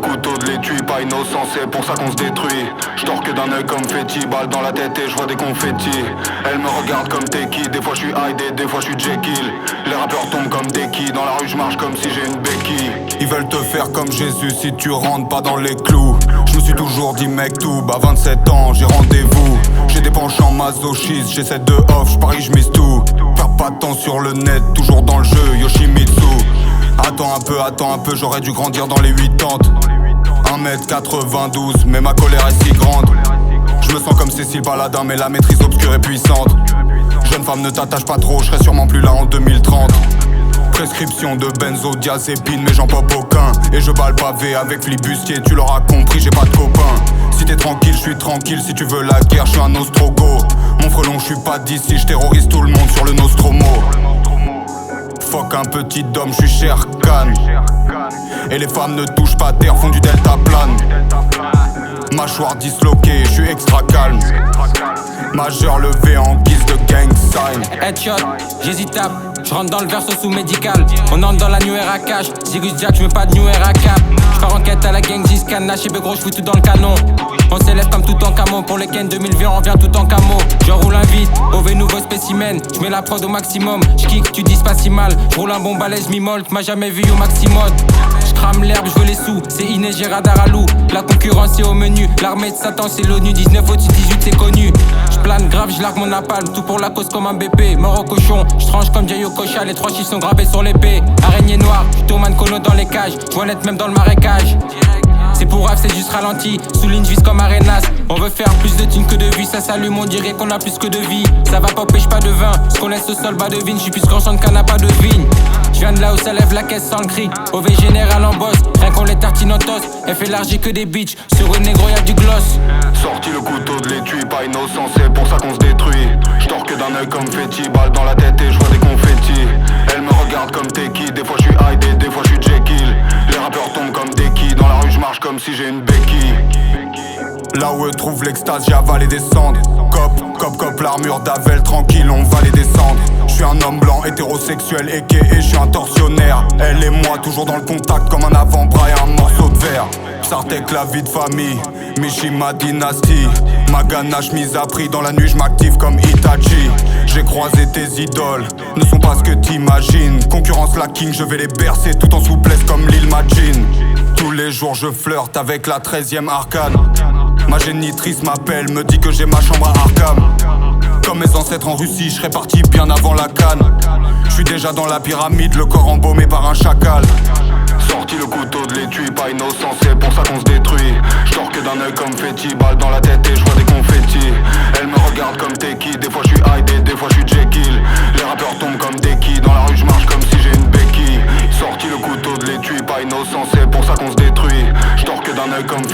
couteau de l'étui, pas innocent, c'est pour ça qu'on se détruit. J'dors que d'un œil comme Fetty, balle dans la tête et je vois des confettis. Elle me regarde comme t'es qui, des fois je suis Hyde et des fois je suis Jekyll. Les rappeurs tombent comme des qui, dans la rue je marche comme si j'ai une béquille. Ils veulent te faire comme Jésus si tu rentres pas dans les clous. Je me suis toujours dit mec tout, à 27 ans j'ai rendez-vous. J'ai des penchants masochistes, j'essaie de off, j'parie j'mise tout. Perds pas de temps sur le net, toujours dans le jeu, Yoshimitsu. Attends un peu, j'aurais dû grandir dans les 80. 1m92, mais ma colère est si grande. Je me sens comme Cécile Paladin, mais la maîtrise obscure et puissante. Jeune femme, ne t'attache pas trop, je serai sûrement plus là en 2030. Prescription de benzodiazépine, mais j'en pop aucun. Et je bats le pavé avec flibustier, tu l'auras compris, j'ai pas de copain. Si t'es tranquille, je suis tranquille, si tu veux la guerre, je suis un ostrogo. Mon frelon, je suis pas d'ici, je terrorise tout le monde sur le Nostromo. Fuck un petit homme, je suis cher Khan. Et les femmes ne touchent pas terre, font du delta plane. Mâchoire disloquée, je suis extra calme. Majeur levé en guise de gang sign. Headshot, j'hésite tape. J'rentre dans le verso sous médical. On entre dans la new era cash. Sirius Jack, j'mets pas de new era cap. J'pars en quête à la gang Ziscan. Naché gros, j'fous tout dans le canon. On s'élève comme tout en camo. Pour les Ken 2020, on revient tout en camo. J'enroule un vite, OV nouveau spécimen. J'mets la prod au maximum. J'kick, tu dis pas si mal. J'roule un bon balai, j'm'immole. M'as jamais vu au maximum. J'crame l'herbe, j'veux les sous. C'est Inès, j'ai radar à loup. La concurrence est au menu. L'armée de Satan, c'est l'ONU. 19 au-dessus 18, c'est connu. J'plane grave, j'largue mon napalm. Tout pour la cause comme un BP. Mort au cochon, j'tranche comme Jayo Kocha. Les 3 chiffres sont gravés sur l'épée. Araignée noire, j'tourne Kono dans les cages. J'voilette même dans le marécage. C'est pour rap, c'est juste ralenti. Souligne, j'vise comme Arenas. On veut faire plus de thunes que de vie. Ça s'allume, on dirait qu'on a plus que de vie. Ça va pas, pêche pas de vin. Ce qu'on laisse au sol, bas de vigne. J'suis plus grand champ de canne, pas de vigne. J'viens de là où ça lève la caisse sans le cri. OV général en boss, rien qu'on les tartine en toast. Elle fait élargie que des bitches. Sur une négro y'a du gloss. Sorti le couteau de l'étui, pas innocent, c'est pour ça qu'on se détruit. J'dors que d'un œil comme Fetty, balle dans la tête et je vois des confettis. Elle me regarde comme t'es qui, des fois je suis Hyde et des fois je suis Jekyll. Les rappeurs tombent comme des qui, dans la rue je marche comme si j'ai une béquille. Là où eux trouvent l'extase, j'ai avalé des cendres. Cop, l'armure d'Avel, tranquille, on va les descendre. Je suis un homme blanc, hétérosexuel, et je suis un tortionnaire. Elle et moi, toujours dans le contact comme un avant-bras et un morceau de verre. Sartek, la vie de famille, Mishima dynastie. Ma ganache mise à prix, dans la nuit je m'active comme Itachi. J'ai croisé tes idoles, ne sont pas ce que t'imagines. Concurrence la king, je vais les bercer tout en souplesse comme Lil Majin. Tous les jours je flirte avec la 13e arcane. Ma génitrice m'appelle, me dit que j'ai ma chambre à Arkham. Comme mes ancêtres en Russie, je serais parti bien avant la canne. Je suis déjà dans la pyramide, le corps embaumé par un chacal. Sorti le couteau de l'étui, pas innocent, c'est pour ça qu'on se détruit. J'dors que d'un œil comme Fetty, balle dans la tête et je vois des confettis. Elle me regarde comme t'es qui, des fois je suis Hyde et des fois je suis Jekyll. Les rappeurs tombent comme des qui, dans la rue je marche comme si j'ai une béquille. Sorti le couteau de l'étui, pas innocent, c'est pour ça qu'on se détruit. J'dors que d'un œil comme